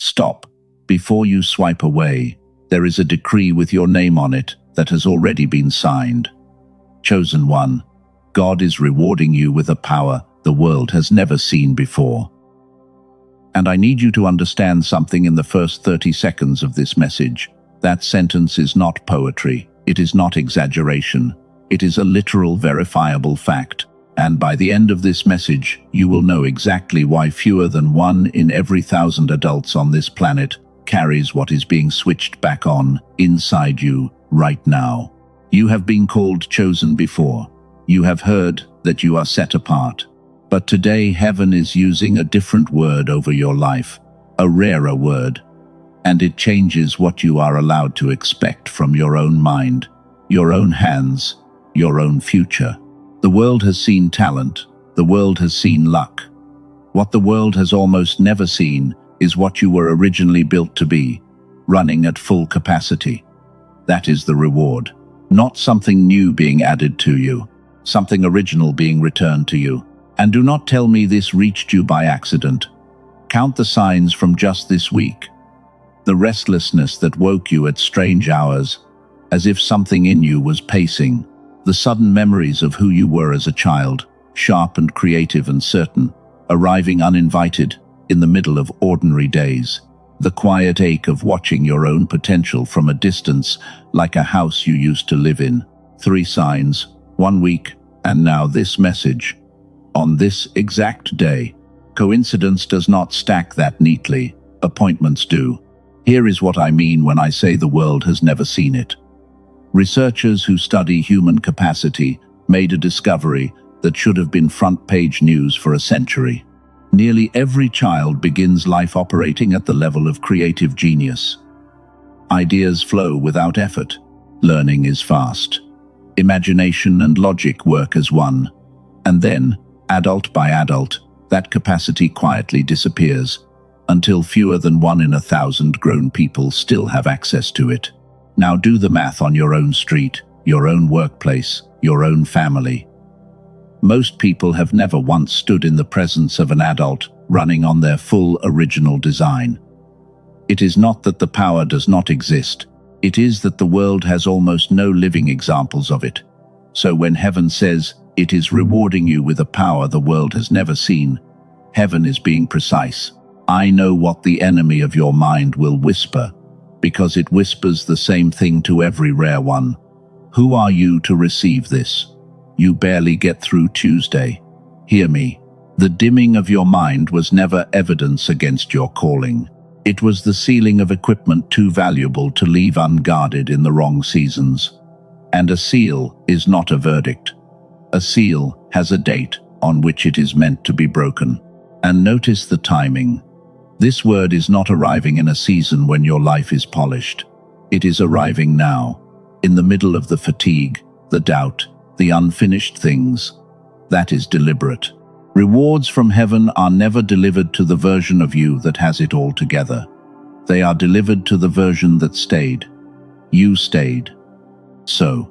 Stop. Before you swipe away, there is a decree with your name on it that has already been signed. Chosen one, God is rewarding you with a power the world has never seen before. And I need you to understand something in the first 30 seconds of this message. That sentence is not poetry. It is not exaggeration. It is a literal, verifiable fact. And by the end of this message, you will know exactly why fewer than 1 in every 1,000 adults on this planet carries what is being switched back on inside you right now. You have been called chosen before. You have heard that you are set apart. But today heaven is using a different word over your life, a rarer word, and it changes what you are allowed to expect from your own mind, your own hands, your own future. The world has seen talent. The world has seen luck. What the world has almost never seen is what you were originally built to be, running at full capacity. That is the reward. Not something new being added to you, something original being returned to you. And do not tell me this reached you by accident. Count the signs from just this week. The restlessness that woke you at strange hours, as if something in you was pacing. The sudden memories of who you were as a child, sharp and creative and certain, arriving uninvited in the middle of ordinary days. The quiet ache of watching your own potential from a distance, like a house you used to live in. 3 signs, 1 week, and now this message. On this exact day. Coincidence does not stack that neatly. Appointments do. Here is what I mean when I say the world has never seen it. Researchers who study human capacity made a discovery that should have been front-page news for a century. Nearly every child begins life operating at the level of creative genius. Ideas flow without effort. Learning is fast. Imagination and logic work as one. And then, adult by adult, that capacity quietly disappears, until fewer than 1 in 1,000 grown people still have access to it. Now do the math on your own street, your own workplace, your own family. Most people have never once stood in the presence of an adult running on their full original design. It is not that the power does not exist, it is that the world has almost no living examples of it. So when heaven says, it is rewarding you with a power the world has never seen, heaven is being precise. I know what the enemy of your mind will whisper, because it whispers the same thing to every rare one. Who are you to receive this? You barely get through Tuesday. Hear me. The dimming of your mind was never evidence against your calling. It was the sealing of equipment too valuable to leave unguarded in the wrong seasons. And a seal is not a verdict. A seal has a date on which it is meant to be broken. And notice the timing. This word is not arriving in a season when your life is polished. It is arriving now, in the middle of the fatigue, the doubt, the unfinished things. That is deliberate. Rewards from heaven are never delivered to the version of you that has it all together. They are delivered to the version that stayed. You stayed. So,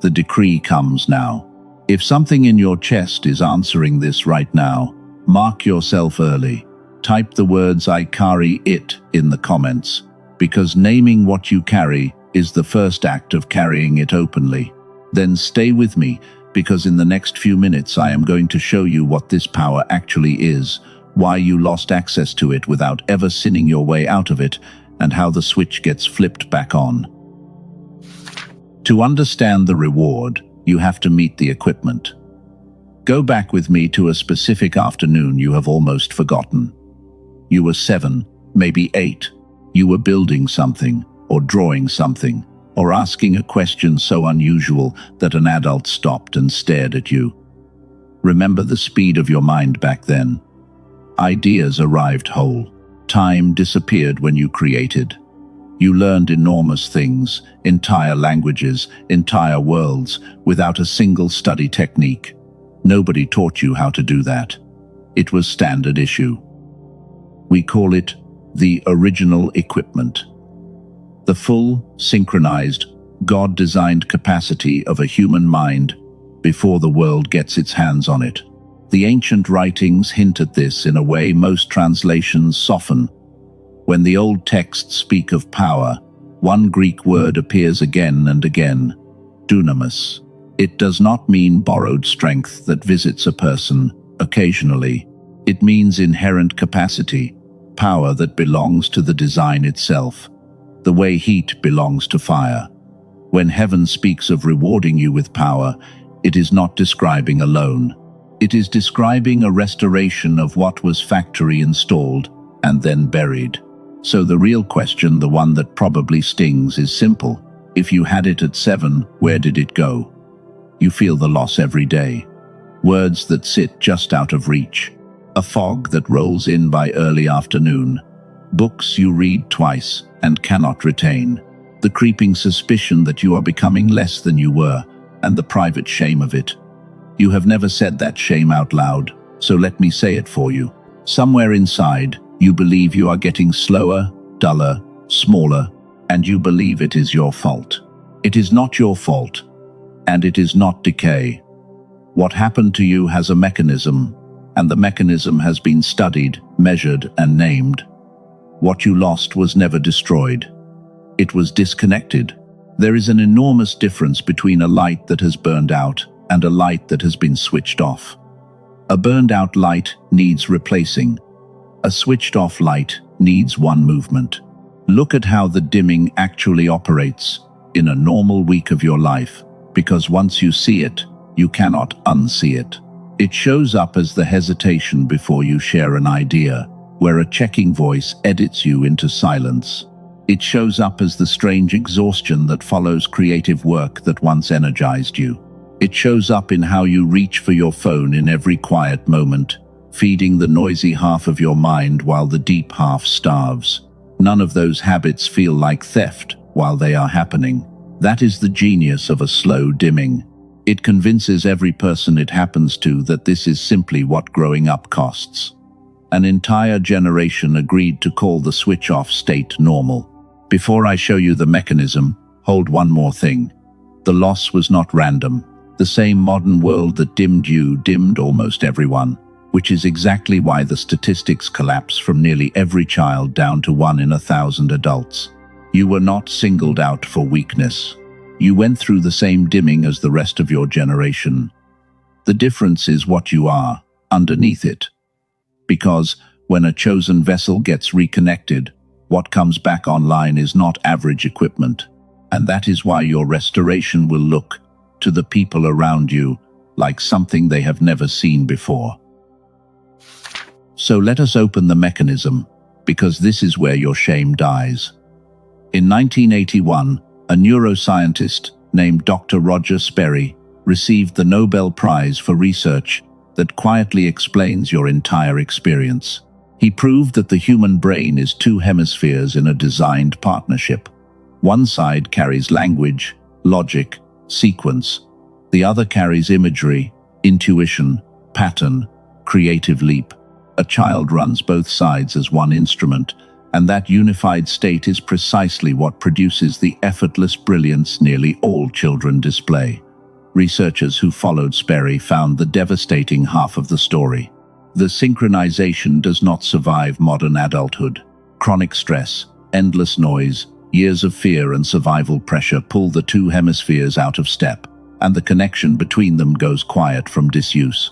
the decree comes now. If something in your chest is answering this right now, mark yourself early. Type the words "I carry it" in the comments, because naming what you carry is the first act of carrying it openly. Then stay with me, because in the next few minutes I am going to show you what this power actually is, why you lost access to it without ever sinning your way out of it, and how the switch gets flipped back on. To understand the reward, you have to meet the equipment. Go back with me to a specific afternoon you have almost forgotten. You were 7, maybe 8. You were building something, or drawing something, or asking a question so unusual that an adult stopped and stared at you. Remember the speed of your mind back then. Ideas arrived whole. Time disappeared when you created. You learned enormous things, entire languages, entire worlds, without a single study technique. Nobody taught you how to do that. It was standard issue. We call it the original equipment. The full, synchronized, God-designed capacity of a human mind before the world gets its hands on it. The ancient writings hint at this in a way most translations soften. When the old texts speak of power, one Greek word appears again and again: dunamis. It does not mean borrowed strength that visits a person occasionally. It means inherent capacity, power that belongs to the design itself, the way heat belongs to fire. When heaven speaks of rewarding you with power, it is not describing a loan. It is describing a restoration of what was factory installed and then buried. So the real question, the one that probably stings, is simple. If you had it at 7, where did it go? You feel the loss every day. Words that sit just out of reach. A fog that rolls in by early afternoon. Books you read twice and cannot retain. The creeping suspicion that you are becoming less than you were, and the private shame of it. You have never said that shame out loud, so let me say it for you. Somewhere inside, you believe you are getting slower, duller, smaller, and you believe it is your fault. It is not your fault, and it is not decay. What happened to you has a mechanism, and the mechanism has been studied, measured, and named. What you lost was never destroyed. It was disconnected. There is an enormous difference between a light that has burned out and a light that has been switched off. A burned-out light needs replacing. A switched-off light needs one movement. Look at how the dimming actually operates in a normal week of your life, because once you see it, you cannot unsee it. It shows up as the hesitation before you share an idea, where a checking voice edits you into silence. It shows up as the strange exhaustion that follows creative work that once energized you. It shows up in how you reach for your phone in every quiet moment, feeding the noisy half of your mind while the deep half starves. None of those habits feel like theft while they are happening. That is the genius of a slow dimming. It convinces every person it happens to that this is simply what growing up costs. An entire generation agreed to call the switch-off state normal. Before I show you the mechanism, hold one more thing. The loss was not random. The same modern world that dimmed you dimmed almost everyone, which is exactly why the statistics collapse from nearly every child down to 1 in 1,000 adults. You were not singled out for weakness. You went through the same dimming as the rest of your generation. The difference is what you are underneath it. Because when a chosen vessel gets reconnected, what comes back online is not average equipment. And that is why your restoration will look, to the people around you, like something they have never seen before. So let us open the mechanism, because this is where your shame dies. In 1981, a neuroscientist named Dr. Roger Sperry received the Nobel Prize for research that quietly explains your entire experience. He proved that the human brain is 2 hemispheres in a designed partnership. One side carries language, logic, sequence. The other carries imagery, intuition, pattern, creative leap. A child runs both sides as one instrument, and that unified state is precisely what produces the effortless brilliance nearly all children display. Researchers who followed Sperry found the devastating half of the story. The synchronization does not survive modern adulthood. Chronic stress, endless noise, years of fear and survival pressure pull the 2 hemispheres out of step, and the connection between them goes quiet from disuse.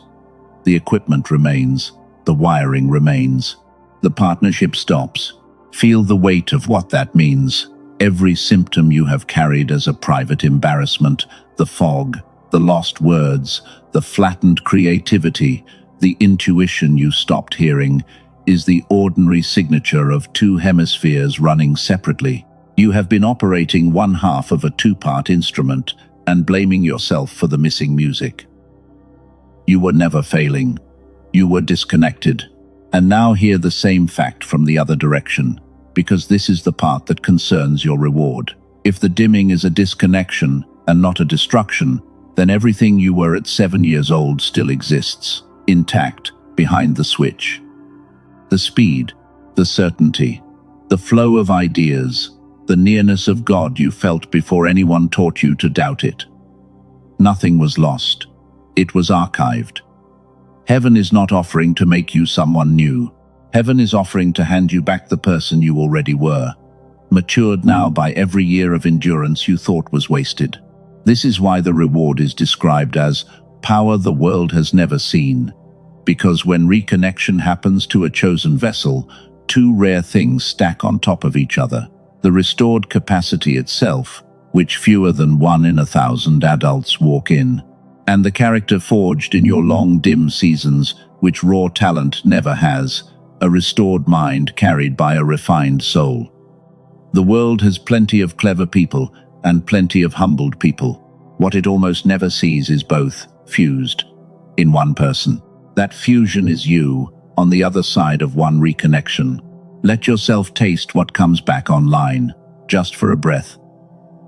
The equipment remains, the wiring remains. The partnership stops. Feel the weight of what that means. Every symptom you have carried as a private embarrassment, the fog, the lost words, the flattened creativity, the intuition you stopped hearing, is the ordinary signature of 2 hemispheres running separately. You have been operating one half of a 2-part instrument and blaming yourself for the missing music. You were never failing. You were disconnected. And now hear the same fact from the other direction, because this is the part that concerns your reward. If the dimming is a disconnection and not a destruction, then everything you were at 7 years old still exists, intact, behind the switch. The speed, the certainty, the flow of ideas, the nearness of God you felt before anyone taught you to doubt it. Nothing was lost. It was archived. Heaven is not offering to make you someone new. Heaven is offering to hand you back the person you already were, matured now by every year of endurance you thought was wasted. This is why the reward is described as power the world has never seen, because when reconnection happens to a chosen vessel, two rare things stack on top of each other. The restored capacity itself, which fewer than 1 in 1,000 adults walk in, and the character forged in your long, dim seasons, which raw talent never has, a restored mind carried by a refined soul. The world has plenty of clever people and plenty of humbled people. What it almost never sees is both fused in one person. That fusion is you, on the other side of one reconnection. Let yourself taste what comes back online, just for a breath.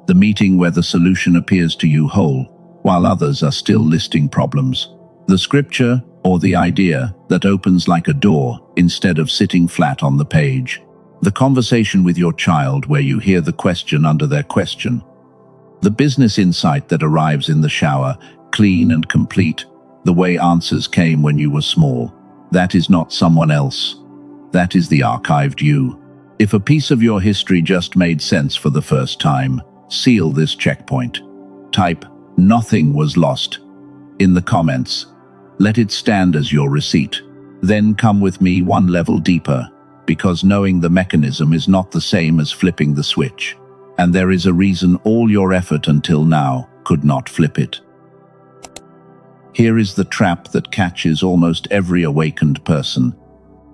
The meeting where the solution appears to you whole, while others are still listing problems. The scripture or the idea that opens like a door instead of sitting flat on the page. The conversation with your child where you hear the question under their question. The business insight that arrives in the shower, clean and complete, the way answers came when you were small. That is not someone else. That is the archived you. If a piece of your history just made sense for the first time, seal this checkpoint. Type, "Nothing was lost," in the comments. Let it stand as your receipt. Then come with me one level deeper, because knowing the mechanism is not the same as flipping the switch. And there is a reason all your effort until now could not flip it. Here is the trap that catches almost every awakened person,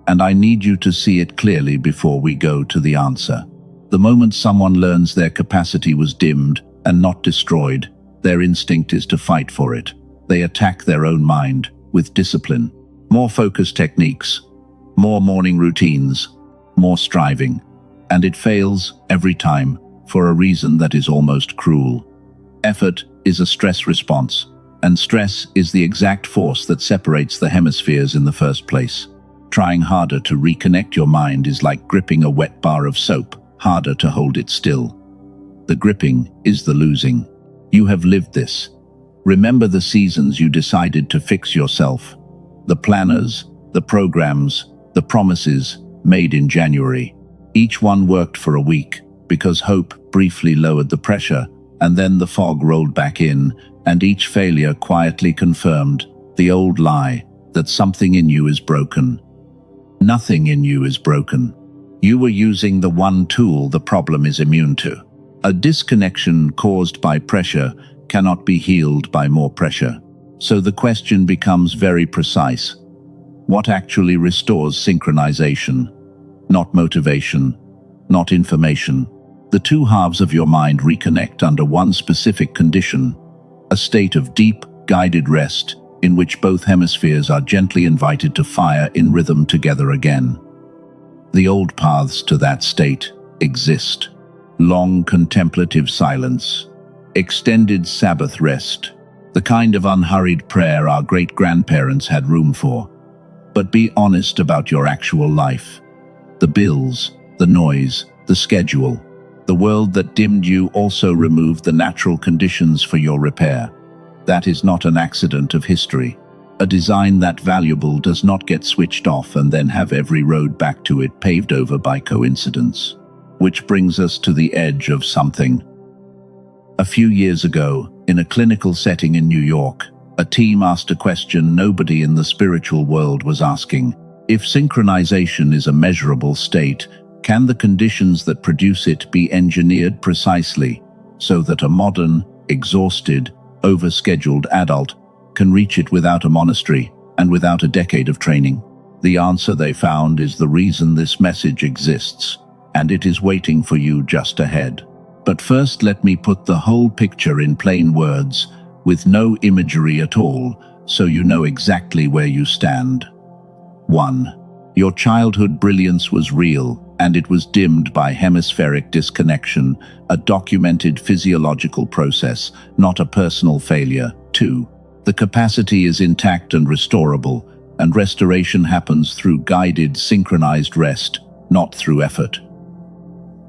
and I need you to see it clearly before we go to the answer. The moment someone learns their capacity was dimmed and not destroyed, their instinct is to fight for it. They attack their own mind with discipline, more focused techniques, more morning routines, more striving, and it fails every time for a reason that is almost cruel. Effort is a stress response, and stress is the exact force that separates the hemispheres in the first place. Trying harder to reconnect your mind is like gripping a wet bar of soap, harder to hold it still. The gripping is the losing. You have lived this. Remember the seasons you decided to fix yourself. The planners, the programs, the promises made in January. Each one worked for a week, because hope briefly lowered the pressure, and then the fog rolled back in, and each failure quietly confirmed the old lie that something in you is broken. Nothing in you is broken. You were using the one tool the problem is immune to. A disconnection caused by pressure cannot be healed by more pressure. So the question becomes very precise. What actually restores synchronization? Not motivation, not information. The two halves of your mind reconnect under one specific condition, a state of deep, guided rest in which both hemispheres are gently invited to fire in rhythm together again. The old paths to that state exist. Long contemplative silence, extended Sabbath rest, the kind of unhurried prayer our great-grandparents had room for. But be honest about your actual life. The bills, the noise, the schedule. The world that dimmed you also removed the natural conditions for your repair. That is not an accident of history. A design that valuable does not get switched off and then have every road back to it paved over by coincidence. Which brings us to the edge of something. A few years ago, in a clinical setting in New York, a team asked a question nobody in the spiritual world was asking. If synchronization is a measurable state, can the conditions that produce it be engineered precisely so that a modern, exhausted, overscheduled adult can reach it without a monastery and without a decade of training? The answer they found is the reason this message exists, and it is waiting for you just ahead. But first, let me put the whole picture in plain words, with no imagery at all, so you know exactly where you stand. 1. Your childhood brilliance was real, and it was dimmed by hemispheric disconnection, a documented physiological process, not a personal failure. 2. The capacity is intact and restorable, and restoration happens through guided, synchronized rest, not through effort.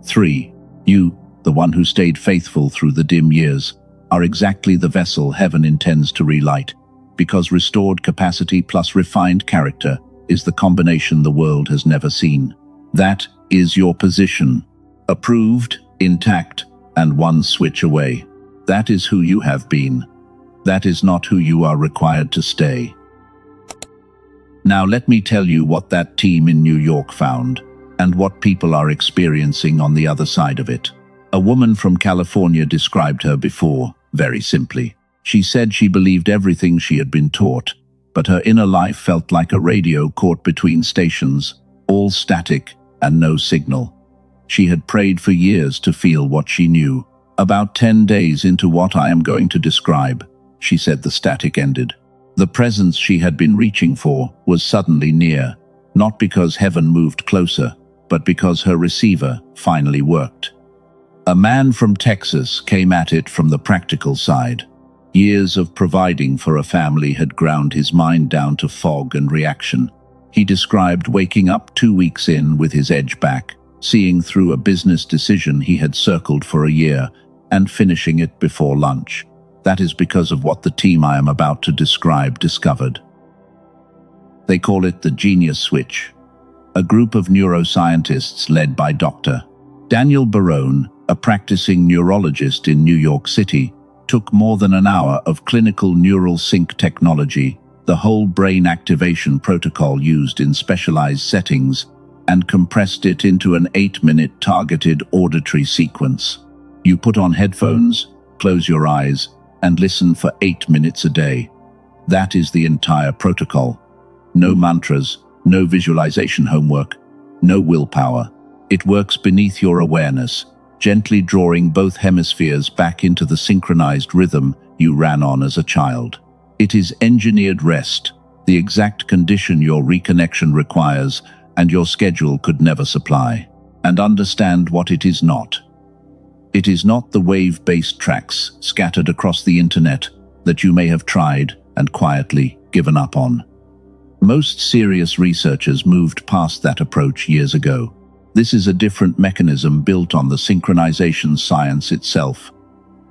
3. You, the one who stayed faithful through the dim years, are exactly the vessel heaven intends to relight, because restored capacity plus refined character is the combination the world has never seen. That is your position. Approved, intact, and one switch away. That is who you have been. That is not who you are required to stay. Now let me tell you what that team in New York found, and what people are experiencing on the other side of it. A woman from California described her before, very simply. She said she believed everything she had been taught, but her inner life felt like a radio caught between stations, all static and no signal. She had prayed for years to feel what she knew. About 10 days into what I am going to describe, she said the static ended. The presence she had been reaching for was suddenly near, not because heaven moved closer, but because her receiver finally worked. A man from Texas came at it from the practical side. Years of providing for a family had ground his mind down to fog and reaction. He described waking up 2 weeks in with his edge back, seeing through a business decision he had circled for a year, and finishing it before lunch. That is because of what the team I am about to describe discovered. They call it the genius switch. A group of neuroscientists led by Dr. Daniel Barone, a practicing neurologist in New York City, took more than an hour of clinical neural sync technology, the whole brain activation protocol used in specialized settings, and compressed it into an 8-minute targeted auditory sequence. You put on headphones, close your eyes, and listen for 8 minutes a day. That is the entire protocol. No mantras, no visualization homework, no willpower. It works beneath your awareness, gently drawing both hemispheres back into the synchronized rhythm you ran on as a child. It is engineered rest, the exact condition your reconnection requires and your schedule could never supply. And understand what it is not. It is not the wave-based tracks scattered across the internet that you may have tried and quietly given up on. Most serious researchers moved past that approach years ago. This is a different mechanism built on the synchronization science itself,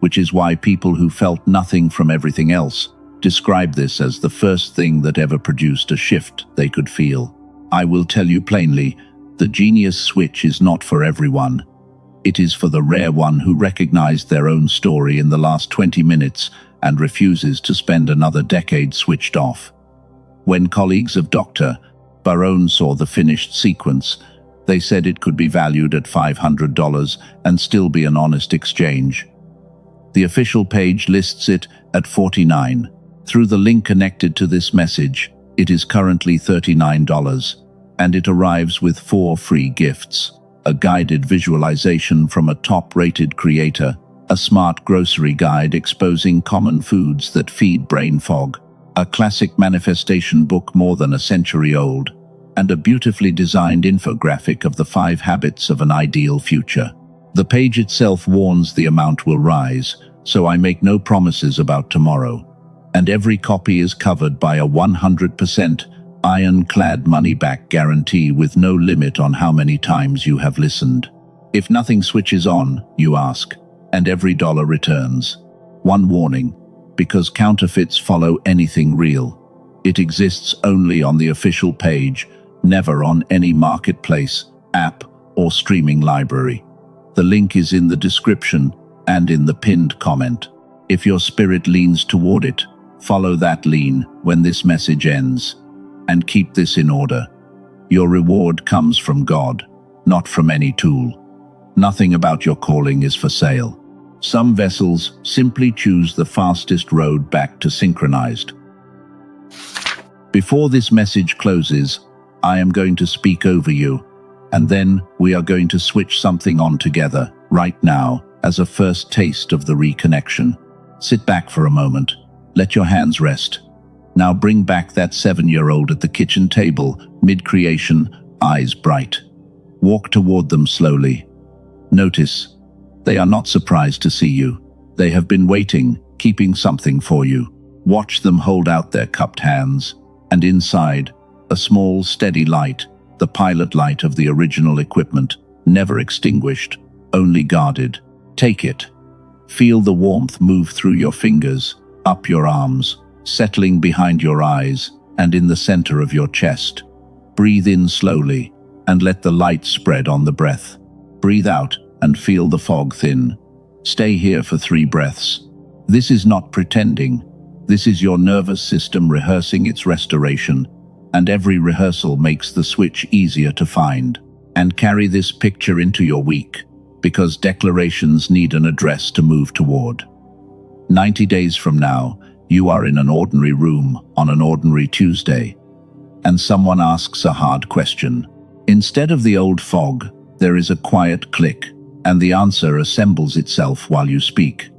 which is why people who felt nothing from everything else describe this as the first thing that ever produced a shift they could feel. I will tell you plainly, the genius switch is not for everyone. It is for the rare one who recognized their own story in the last 20 minutes and refuses to spend another decade switched off. When colleagues of Dr. Barone saw the finished sequence, they said it could be valued at $500 and still be an honest exchange. The official page lists it at $49. Through the link connected to this message, it is currently $39, and it arrives with 4 free gifts. A guided visualization from a top-rated creator, a smart grocery guide exposing common foods that feed brain fog, a classic manifestation book more than a century old, and a beautifully designed infographic of the 5 habits of an ideal future. The page itself warns the amount will rise, so I make no promises about tomorrow, and every copy is covered by a 100% ironclad money-back guarantee with no limit on how many times you have listened. If nothing switches on, you ask, and every dollar returns. One warning, because counterfeits follow anything real. It exists only on the official page, never on any marketplace, app, or streaming library. The link is in the description and in the pinned comment. If your spirit leans toward it, follow that lean when this message ends. And keep this in order. Your reward comes from God, not from any tool. Nothing about your calling is for sale. Some vessels simply choose the fastest road back to synchronized. Before this message closes, I am going to speak over you, and then we are going to switch something on together, right now, as a first taste of the reconnection. Sit back for a moment. Let your hands rest. Now bring back that 7-year-old at the kitchen table, mid-creation, eyes bright. Walk toward them slowly. Notice, they are not surprised to see you. They have been waiting, keeping something for you. Watch them hold out their cupped hands, and inside, a small, steady light, the pilot light of the original equipment, never extinguished, only guarded. Take it. Feel the warmth move through your fingers, up your arms, settling behind your eyes, and in the center of your chest. Breathe in slowly and let the light spread on the breath. Breathe out and feel the fog thin. Stay here for 3 breaths. This is not pretending. This is your nervous system rehearsing its restoration, and every rehearsal makes the switch easier to find. And carry this picture into your week, because declarations need an address to move toward. 90 days from now, you are in an ordinary room on an ordinary Tuesday, and someone asks a hard question. Instead of the old fog, there is a quiet click, and the answer assembles itself while you speak.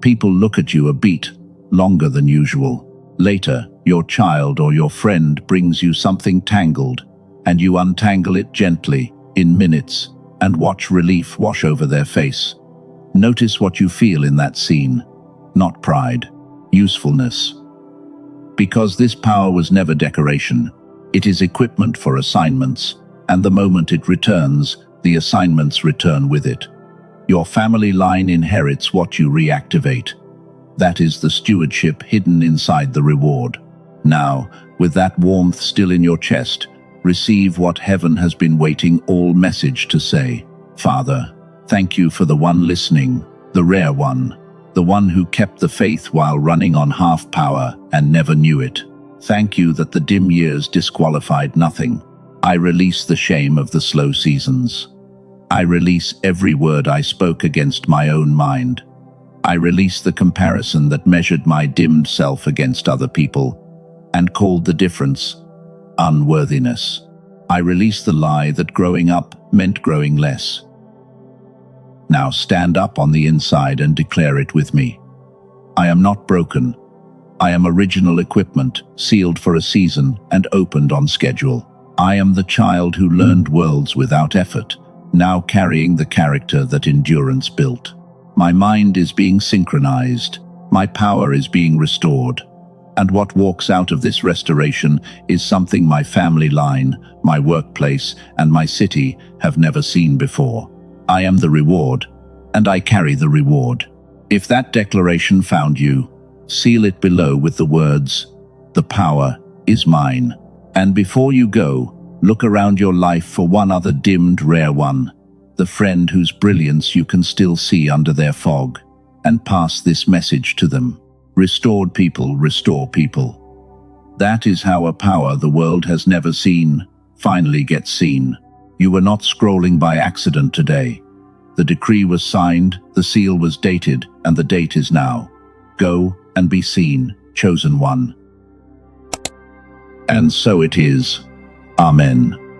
People look at you a beat longer than usual. Later, your child or your friend brings you something tangled, and you untangle it gently, in minutes, and watch relief wash over their face. Notice what you feel in that scene. Not pride, usefulness. Because this power was never decoration, it is equipment for assignments, and the moment it returns, the assignments return with it. Your family line inherits what you reactivate. That is the stewardship hidden inside the reward. Now, with that warmth still in your chest, receive what heaven has been waiting all message to say. Father, thank you for the one listening, the rare one, the one who kept the faith while running on half power and never knew it. Thank you that the dim years disqualified nothing. I release the shame of the slow seasons. I release every word I spoke against my own mind. I release the comparison that measured my dimmed self against other people and called the difference unworthiness. I release the lie that growing up meant growing less. Now stand up on the inside and declare it with me. I am not broken. I am original equipment, sealed for a season and opened on schedule. I am the child who learned worlds without effort, now carrying the character that endurance built. My mind is being synchronized. My power is being restored. And what walks out of this restoration is something my family line, my workplace, and my city have never seen before. I am the reward, and I carry the reward. If that declaration found you, seal it below with the words, "The power is mine." And before you go, look around your life for one other dimmed, rare one, the friend whose brilliance you can still see under their fog, and pass this message to them. Restored people restore people. That is how a power the world has never seen finally gets seen. You were not scrolling by accident today. The decree was signed, the seal was dated, and the date is now. Go and be seen, chosen one. And so it is. Amen.